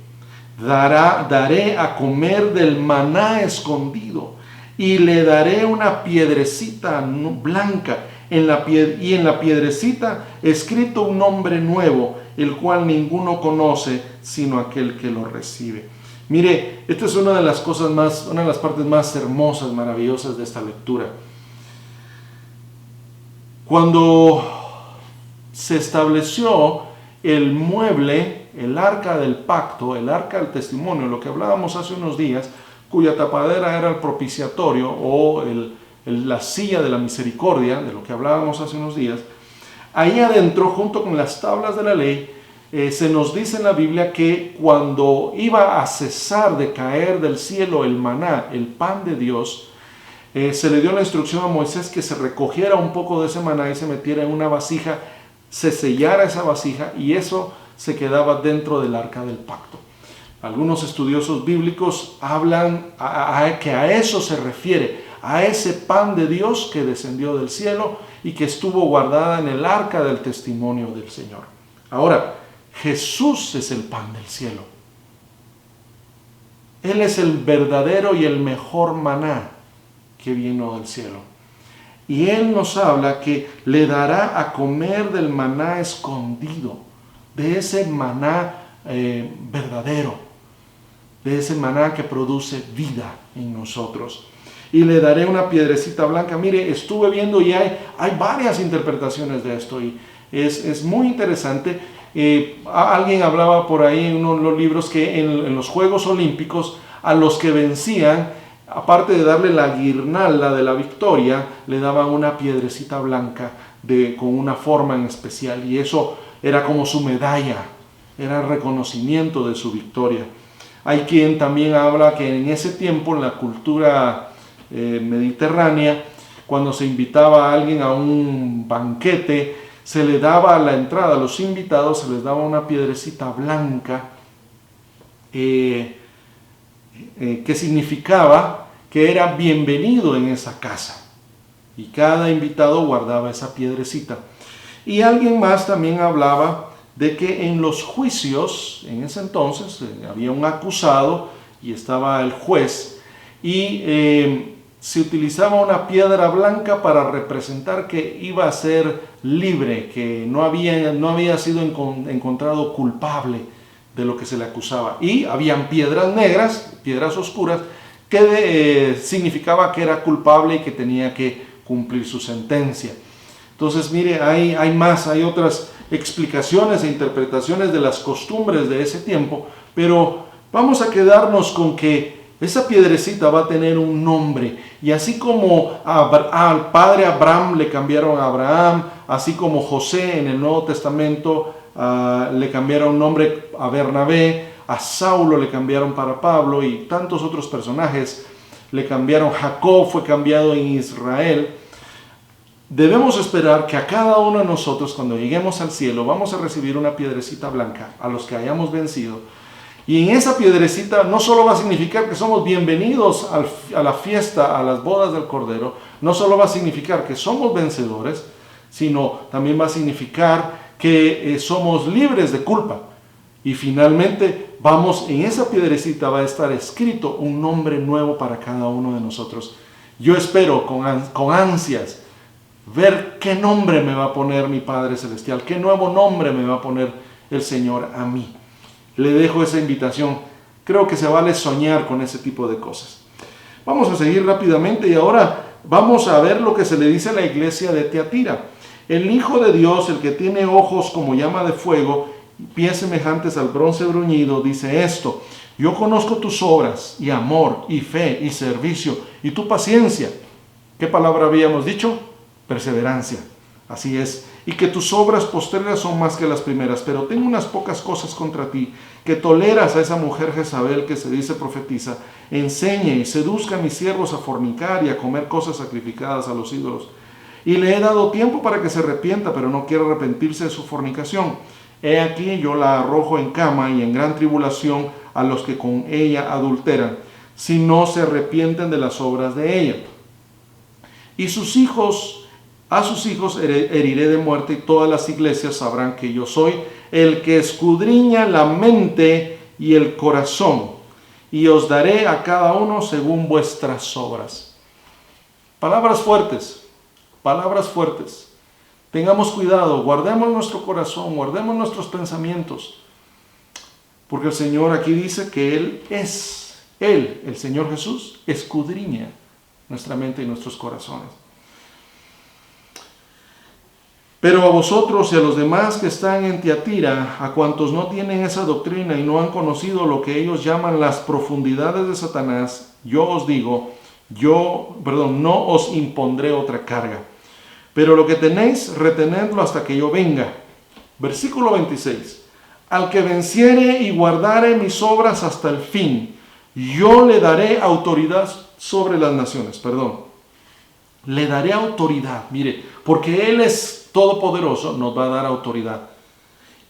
[SPEAKER 1] daré a comer del maná escondido, y le daré una piedrecita blanca, y en la piedrecita escrito un nombre nuevo, el cual ninguno conoce sino aquel que lo recibe. Mire, esta es una de las partes más hermosas, maravillosas de esta lectura. Cuando se estableció el mueble, el arca del pacto, el arca del testimonio, lo que hablábamos hace unos días, cuya tapadera era el propiciatorio o la silla de la misericordia, de lo que hablábamos hace unos días, ahí adentro, junto con las tablas de la ley, se nos dice en la Biblia que cuando iba a cesar de caer del cielo el maná, el pan de Dios, se le dio la instrucción a Moisés que se recogiera un poco de ese maná y se metiera en una vasija, se sellara esa vasija y eso se quedaba dentro del arca del pacto. Algunos estudiosos bíblicos hablan que a eso se refiere, a ese pan de Dios que descendió del cielo y que estuvo guardada en el arca del testimonio del Señor. Ahora, Jesús es el pan del cielo. Él es el verdadero y el mejor maná que vino del cielo. Y Él nos habla que le dará a comer del maná escondido, de ese maná verdadero, de ese maná que produce vida en nosotros. Y le daré una piedrecita blanca. Mire, estuve viendo y hay varias interpretaciones de esto y es muy interesante. Alguien hablaba por ahí en uno de los libros que en los Juegos Olímpicos a los que vencían, aparte de darle la guirnalda de la victoria, le daban una piedrecita blanca con una forma en especial y eso era como su medalla, era el reconocimiento de su victoria. Hay quien también habla que en ese tiempo en la cultura mediterránea, cuando se invitaba a alguien a un banquete, se le daba a la entrada a los invitados, se les daba una piedrecita blanca que significaba que era bienvenido en esa casa. Y cada invitado guardaba esa piedrecita. Y alguien más también hablaba de que en los juicios, en ese entonces, había un acusado y estaba el juez, y se utilizaba una piedra blanca para representar que iba a ser libre, que no había sido encontrado culpable de lo que se le acusaba. Y habían piedras negras, piedras oscuras, que significaba que era culpable y que tenía que cumplir su sentencia. Entonces, mire, hay otras explicaciones e interpretaciones de las costumbres de ese tiempo, pero vamos a quedarnos con que Esa piedrecita va a tener un nombre. Y así como al padre Abraham le cambiaron a Abraham, así como José en el Nuevo Testamento le cambiaron nombre a Bernabé, a Saulo le cambiaron para Pablo y tantos otros personajes le cambiaron. Jacob fue cambiado en Israel. Debemos esperar que a cada uno de nosotros, cuando lleguemos al cielo, vamos a recibir una piedrecita blanca a los que hayamos vencido. Y en esa piedrecita no solo va a significar que somos bienvenidos a la fiesta, a las bodas del Cordero, no solo va a significar que somos vencedores, sino también va a significar que somos libres de culpa. Y finalmente, en esa piedrecita va a estar escrito un nombre nuevo para cada uno de nosotros. Yo espero con ansias ver qué nombre me va a poner mi Padre Celestial, qué nuevo nombre me va a poner el Señor a mí. Le dejo esa invitación. Creo que se vale soñar con ese tipo de cosas. Vamos a seguir rápidamente y ahora vamos a ver lo que se le dice a la iglesia de Tiatira. El Hijo de Dios, el que tiene ojos como llama de fuego, pies semejantes al bronce bruñido, dice esto: yo conozco tus obras y amor y fe y servicio y tu paciencia. ¿Qué palabra habíamos dicho? Perseverancia. Así es. Y que tus obras postreras son más que las primeras, pero tengo unas pocas cosas contra ti, que toleras a esa mujer Jezabel que se dice profetiza, enseñe y seduzca a mis siervos a fornicar y a comer cosas sacrificadas a los ídolos. Y le he dado tiempo para que se arrepienta, pero no quiere arrepentirse de su fornicación. He aquí yo la arrojo en cama y en gran tribulación a los que con ella adulteran, si no se arrepienten de las obras de ella. Y a sus hijos heriré de muerte, y todas las iglesias sabrán que yo soy el que escudriña la mente y el corazón, y os daré a cada uno según vuestras obras. Palabras fuertes, palabras fuertes. Tengamos cuidado, guardemos nuestro corazón, guardemos nuestros pensamientos, porque el Señor aquí dice que Él, el Señor Jesús, escudriña nuestra mente y nuestros corazones. Pero a vosotros y a los demás que están en Tiatira, a cuantos no tienen esa doctrina y no han conocido lo que ellos llaman las profundidades de Satanás, yo os digo, no os impondré otra carga. Pero lo que tenéis, retenedlo hasta que yo venga. Versículo 26. Al que venciere y guardare mis obras hasta el fin, yo le daré autoridad sobre las naciones. Le daré autoridad, mire, porque Él es todopoderoso, nos va a dar autoridad.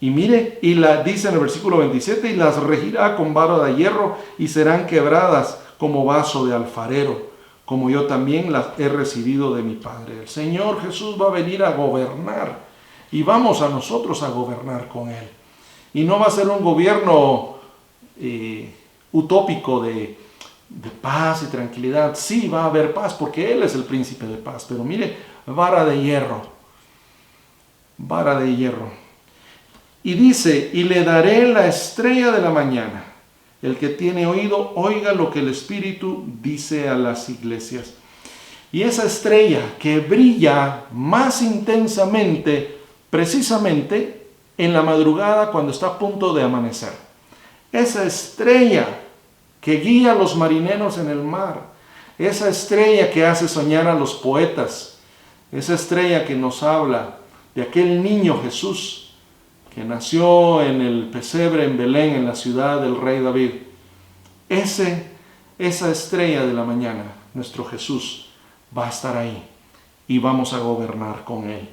[SPEAKER 1] Y mire, dice en el versículo 27, y las regirá con vara de hierro y serán quebradas como vaso de alfarero, como yo también las he recibido de mi Padre. El Señor Jesús va a venir a gobernar y vamos a nosotros a gobernar con Él. Y no va a ser un gobierno utópico de paz y tranquilidad. Sí, va a haber paz porque Él es el príncipe de paz, pero mire, vara de hierro. Y dice, y le daré la estrella de la mañana. El que tiene oído, oiga lo que el Espíritu dice a las iglesias. Y esa estrella que brilla más intensamente, precisamente en la madrugada cuando está a punto de amanecer. Esa estrella que guía a los marineros en el mar. Esa estrella que hace soñar a los poetas. Esa estrella que nos habla de aquel niño Jesús que nació en el pesebre en Belén, en la ciudad del rey David. Esa estrella de la mañana, nuestro Jesús, va a estar ahí y vamos a gobernar con Él.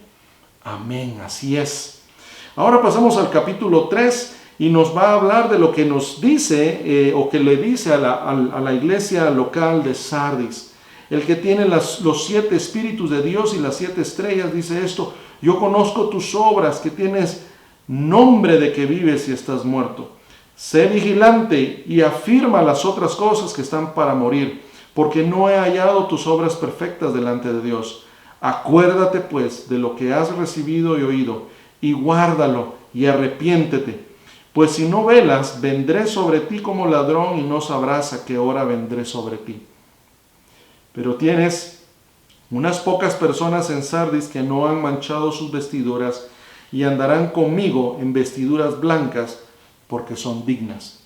[SPEAKER 1] Amén, así es. Ahora pasamos al capítulo 3 y nos va a hablar de lo que nos dice o que le dice a la iglesia local de Sardis. El que tiene los 7 espíritus de Dios y las 7 estrellas dice esto: yo conozco tus obras, que tienes nombre de que vives y estás muerto. Sé vigilante y afirma las otras cosas que están para morir, porque no he hallado tus obras perfectas delante de Dios. Acuérdate pues de lo que has recibido y oído, y guárdalo y arrepiéntete. Pues si no velas, vendré sobre ti como ladrón y no sabrás a qué hora vendré sobre ti. Pero tienes unas pocas personas en Sardis que no han manchado sus vestiduras y andarán conmigo en vestiduras blancas porque son dignas.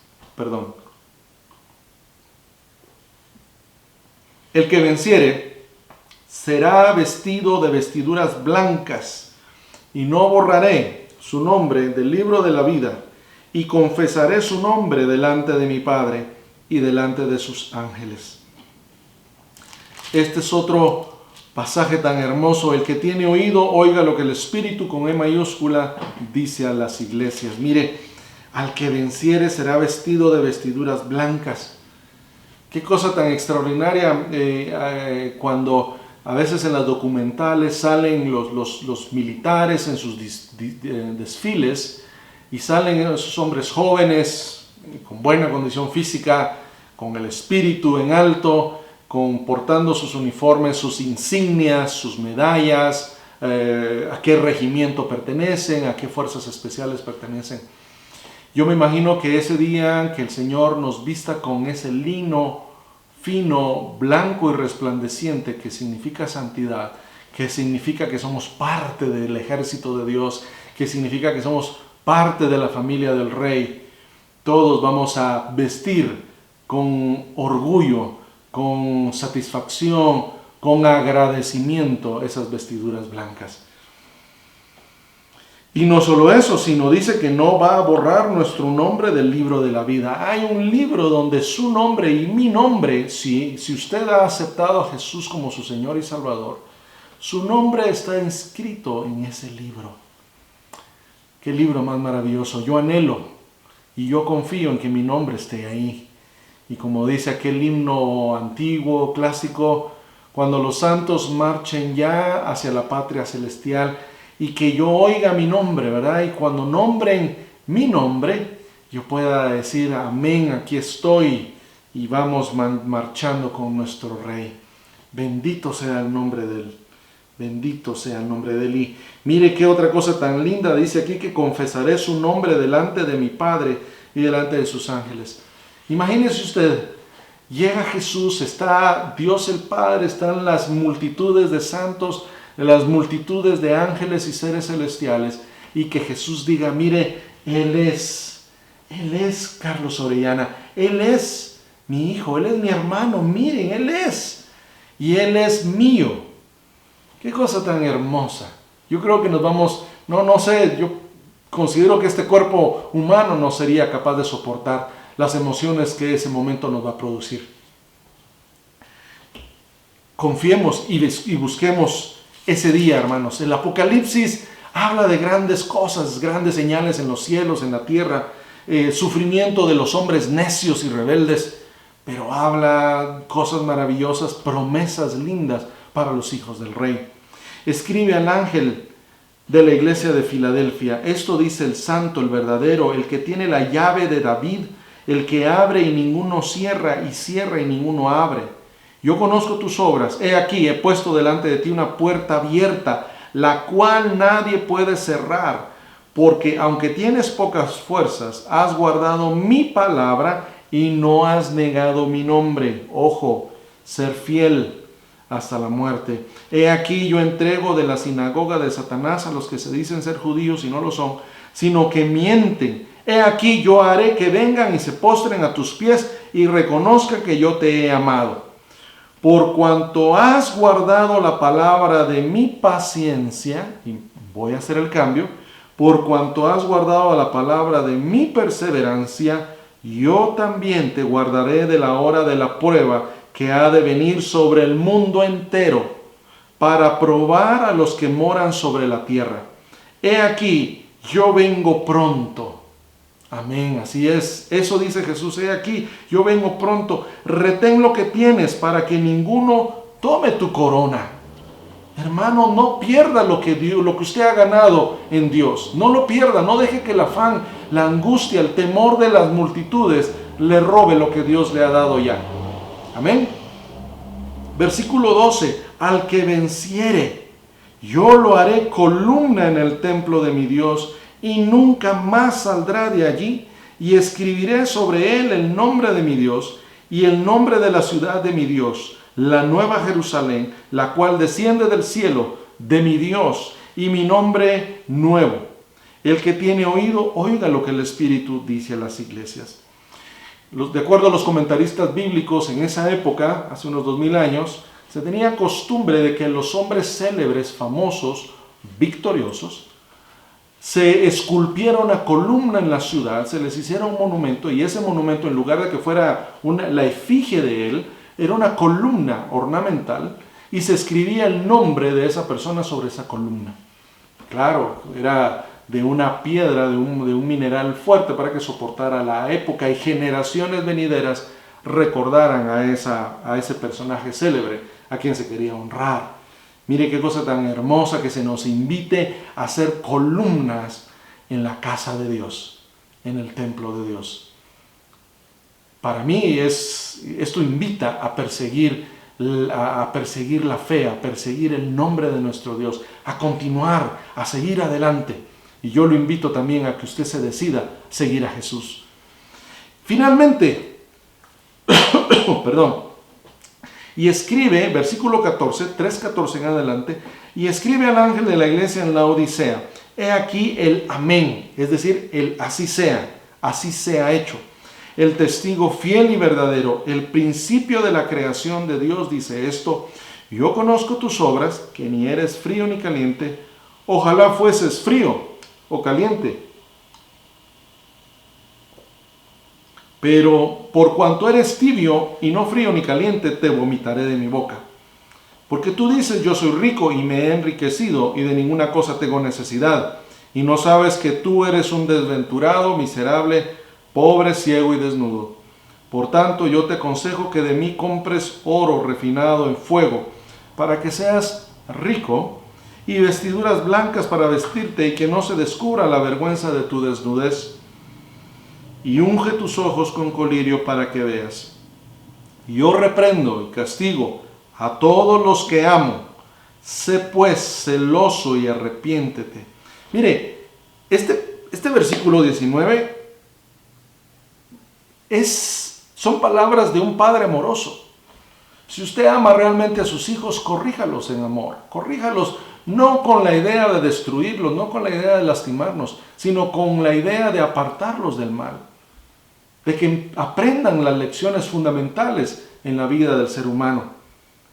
[SPEAKER 1] El que venciere será vestido de vestiduras blancas, y no borraré su nombre del libro de la vida, y confesaré su nombre delante de mi Padre y delante de sus ángeles. Este es otro pasaje tan hermoso. El que tiene oído, oiga lo que el Espíritu con E mayúscula dice a las iglesias. Mire, al que venciere será vestido de vestiduras blancas. Qué cosa tan extraordinaria cuando a veces en las documentales salen los militares en sus desfiles, y salen esos hombres jóvenes con buena condición física, con el espíritu en alto, portando sus uniformes, sus insignias, sus medallas, a qué regimiento pertenecen, a qué fuerzas especiales pertenecen. Yo me imagino que ese día que el Señor nos vista con ese lino fino, blanco y resplandeciente, que significa santidad, que significa que somos parte del ejército de Dios, que significa que somos parte de la familia del Rey, todos vamos a vestir con orgullo, con satisfacción, con agradecimiento esas vestiduras blancas. Y no solo eso, sino dice que no va a borrar nuestro nombre del libro de la vida. Hay un libro donde su nombre y mi nombre, si usted ha aceptado a Jesús como su Señor y Salvador, su nombre está inscrito en ese libro. Qué libro más maravilloso. Yo anhelo y yo confío en que mi nombre esté ahí. Y como dice aquel himno antiguo, clásico, cuando los santos marchen ya hacia la patria celestial, y que yo oiga mi nombre, ¿verdad? Y cuando nombren mi nombre, yo pueda decir, amén, aquí estoy, y vamos marchando con nuestro Rey. Bendito sea el nombre de Él. Bendito sea el nombre de Él. Y mire qué otra cosa tan linda dice aquí, que confesaré su nombre delante de mi Padre y delante de sus ángeles. Imagínese usted, llega Jesús, está Dios el Padre, están las multitudes de santos, las multitudes de ángeles y seres celestiales, y que Jesús diga, mire, Él es Carlos Orellana, Él es mi hijo, Él es mi hermano, miren, Él es, y Él es mío. Qué cosa tan hermosa. Yo creo que nos vamos, no sé, yo considero que este cuerpo humano no sería capaz de soportar las emociones que ese momento nos va a producir. Confiemos y busquemos ese día, hermanos. El Apocalipsis habla de grandes cosas, grandes señales en los cielos, en la tierra, sufrimiento de los hombres necios y rebeldes, pero habla cosas maravillosas, promesas lindas para los hijos del Rey. Escribe al ángel de la iglesia de Filadelfia: esto dice el santo, el verdadero, el que tiene la llave de David, el que abre y ninguno cierra, y cierra y ninguno abre. Yo conozco tus obras. He aquí, he puesto delante de ti una puerta abierta, la cual nadie puede cerrar, porque aunque tienes pocas fuerzas, has guardado mi palabra y no has negado mi nombre. Ojo, ser fiel hasta la muerte. He aquí, yo entrego de la sinagoga de Satanás a los que se dicen ser judíos y no lo son, sino que mienten. He aquí, yo haré que vengan y se postren a tus pies y reconozcan que yo te he amado. Por cuanto has guardado la palabra de mi paciencia, y voy a hacer el cambio, por cuanto has guardado la palabra de mi perseverancia, yo también te guardaré de la hora de la prueba que ha de venir sobre el mundo entero, para probar a los que moran sobre la tierra. He aquí, yo vengo pronto. Amén, así es. Eso dice Jesús: he aquí, yo vengo pronto. Retén lo que tienes para que ninguno tome tu corona. Hermano, no pierda lo que usted ha ganado en Dios. No lo pierda, no deje que el afán, la angustia, el temor de las multitudes le robe lo que Dios le ha dado ya. Amén. Versículo 12: al que venciere, yo lo haré columna en el templo de mi Dios, y nunca más saldrá de allí, y escribiré sobre él el nombre de mi Dios y el nombre de la ciudad de mi Dios, la nueva Jerusalén, la cual desciende del cielo de mi Dios, y mi nombre nuevo. El que tiene oído, oiga lo que el Espíritu dice a las iglesias. De acuerdo a los comentaristas bíblicos, en esa época, hace unos 2000 años, se tenía costumbre de que los hombres célebres, famosos, victoriosos, se esculpiera una columna en la ciudad, se les hiciera un monumento, y ese monumento, en lugar de que fuera la efigie de él, era una columna ornamental, y se escribía el nombre de esa persona sobre esa columna. Claro, era de una piedra, de un mineral fuerte para que soportara la época, y generaciones venideras recordaran a ese personaje célebre, a quien se quería honrar. Mire qué cosa tan hermosa que se nos invite a hacer columnas en la casa de Dios, en el templo de Dios. Para mí esto invita a perseguir la fe, a perseguir el nombre de nuestro Dios, a continuar, a seguir adelante. Y yo lo invito también a que usted se decida seguir a Jesús. Finalmente, perdón, y escribe, versículo 14, 3:14 en adelante, y escribe al ángel de la iglesia en la Odisea: he aquí el amén, es decir, el así sea hecho. El testigo fiel y verdadero, el principio de la creación de Dios, dice esto: yo conozco tus obras, que ni eres frío ni caliente. Ojalá fueses frío o caliente. Pero por cuanto eres tibio y no frío ni caliente, te vomitaré de mi boca. Porque tú dices: yo soy rico y me he enriquecido, y de ninguna cosa tengo necesidad. Y no sabes que tú eres un desventurado, miserable, pobre, ciego y desnudo. Por tanto, yo te aconsejo que de mí compres oro refinado en fuego, para que seas rico, y vestiduras blancas para vestirte, y que no se descubra la vergüenza de tu desnudez. Y unge tus ojos con colirio para que veas. Yo reprendo y castigo a todos los que amo. Sé pues celoso y arrepiéntete. Mire, este versículo 19 son palabras de un padre amoroso. Si usted ama realmente a sus hijos, corríjalos en amor. Corríjalos no con la idea de destruirlos, no con la idea de lastimarnos, sino con la idea de apartarlos del mal. De que aprendan las lecciones fundamentales en la vida del ser humano,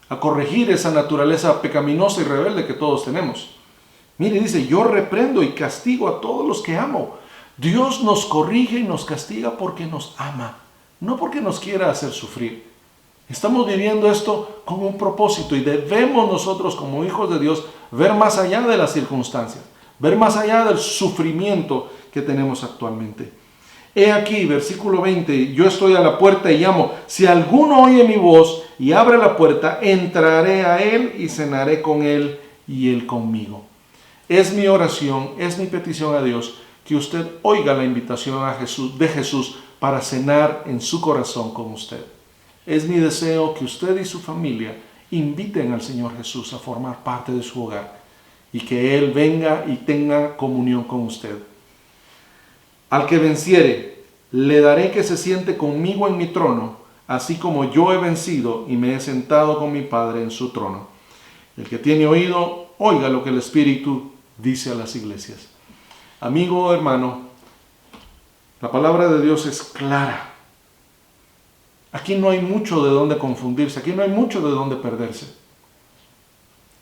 [SPEAKER 1] a corregir esa naturaleza pecaminosa y rebelde que todos tenemos. Mire, dice: yo reprendo y castigo a todos los que amo. Dios nos corrige y nos castiga porque nos ama, no porque nos quiera hacer sufrir. Estamos viviendo esto con un propósito, y debemos nosotros, como hijos de Dios, ver más allá de las circunstancias, ver más allá del sufrimiento que tenemos actualmente. He aquí, versículo 20, yo estoy a la puerta y llamo. Si alguno oye mi voz y abre la puerta, entraré a él y cenaré con él y él conmigo. Es mi oración, es mi petición a Dios, que usted oiga la invitación de Jesús para cenar en su corazón con usted. Es mi deseo que usted y su familia inviten al Señor Jesús a formar parte de su hogar, y que Él venga y tenga comunión con usted. Al que venciere, le daré que se siente conmigo en mi trono, así como yo he vencido y me he sentado con mi Padre en su trono. El que tiene oído, oiga lo que el Espíritu dice a las iglesias. Amigo o hermano, la palabra de Dios es clara. Aquí no hay mucho de dónde confundirse, aquí no hay mucho de dónde perderse.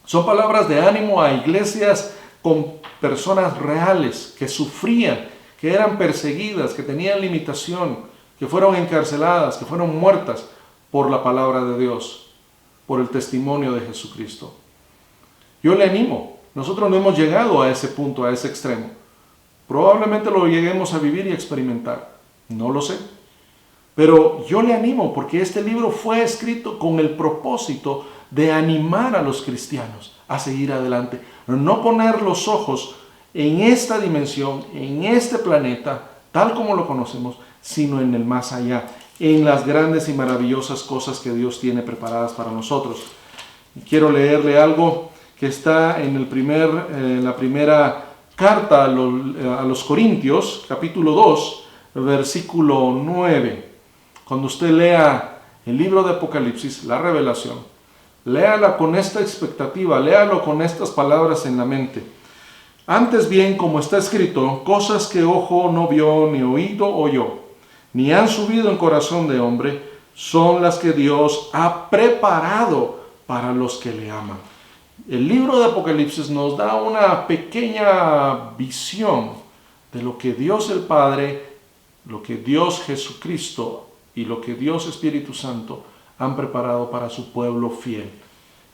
[SPEAKER 1] Son palabras de ánimo a iglesias con personas reales que sufrían, que eran perseguidas, que tenían limitación, que fueron encarceladas, que fueron muertas por la palabra de Dios, por el testimonio de Jesucristo. Yo le animo, nosotros no hemos llegado a ese punto, a ese extremo. Probablemente lo lleguemos a vivir y experimentar, no lo sé. Pero yo le animo, porque este libro fue escrito con el propósito de animar a los cristianos a seguir adelante, no poner los ojos en esta dimensión, en este planeta, tal como lo conocemos, sino en el más allá, en las grandes y maravillosas cosas que Dios tiene preparadas para nosotros. Quiero leerle algo que está en la primera carta a los Corintios, capítulo 2, versículo 9. Cuando usted lea el libro de Apocalipsis, la revelación, léala con esta expectativa, léalo con estas palabras en la mente. Antes bien, como está escrito, cosas que ojo no vio ni oído oyó, ni han subido en corazón de hombre, son las que Dios ha preparado para los que le aman. El libro de Apocalipsis nos da una pequeña visión de lo que Dios el Padre, lo que Dios Jesucristo y lo que Dios Espíritu Santo han preparado para su pueblo fiel.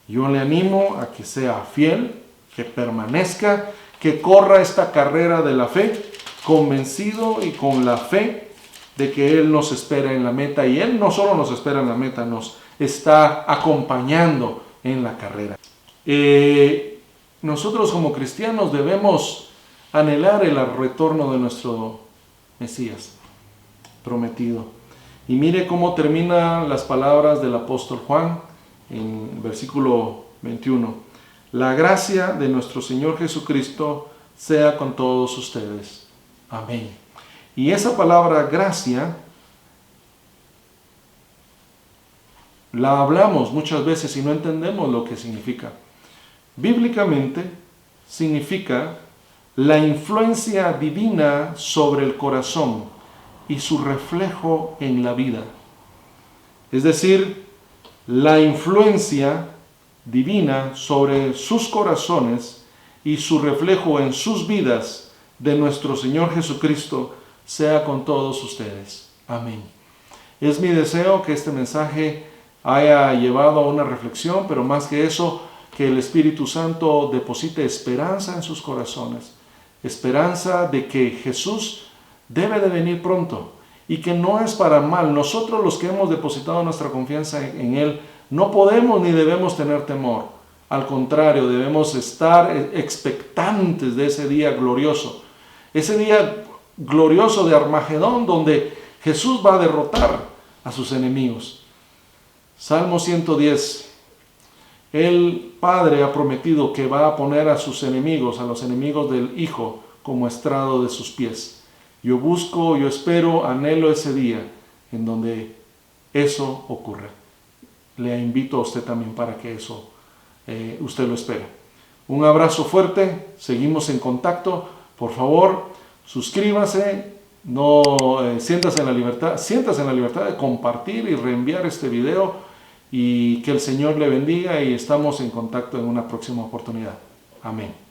[SPEAKER 1] Yo le animo a que sea fiel, que permanezca, que corra esta carrera de la fe, convencido y con la fe de que Él nos espera en la meta. Y Él no solo nos espera en la meta, nos está acompañando en la carrera. Nosotros como cristianos debemos anhelar el retorno de nuestro Mesías prometido. Y mire cómo terminan las palabras del apóstol Juan en el versículo 21. La gracia de nuestro Señor Jesucristo sea con todos ustedes. Amén. Y esa palabra gracia la hablamos muchas veces y no entendemos lo que significa. Bíblicamente significa la influencia divina sobre el corazón y su reflejo en la vida. Es decir, la influencia divina sobre sus corazones y su reflejo en sus vidas de nuestro Señor Jesucristo sea con todos ustedes. Amén. Es mi deseo que este mensaje haya llevado a una reflexión, pero más que eso, que el Espíritu Santo deposite esperanza en sus corazones, esperanza de que Jesús debe de venir pronto y que no es para mal. Nosotros los que hemos depositado nuestra confianza en Él no podemos ni debemos tener temor. Al contrario, debemos estar expectantes de ese día glorioso de Armagedón, donde Jesús va a derrotar a sus enemigos. Salmo 110. El Padre ha prometido que va a poner a sus enemigos, a los enemigos del Hijo, como estrado de sus pies. Yo busco, yo espero, anhelo ese día en donde eso ocurra. Le invito a usted también para que eso usted lo espere. Un abrazo fuerte, seguimos en contacto. Por favor, suscríbase, siéntase en la libertad de compartir y reenviar este video, y que el Señor le bendiga, y estamos en contacto en una próxima oportunidad. Amén.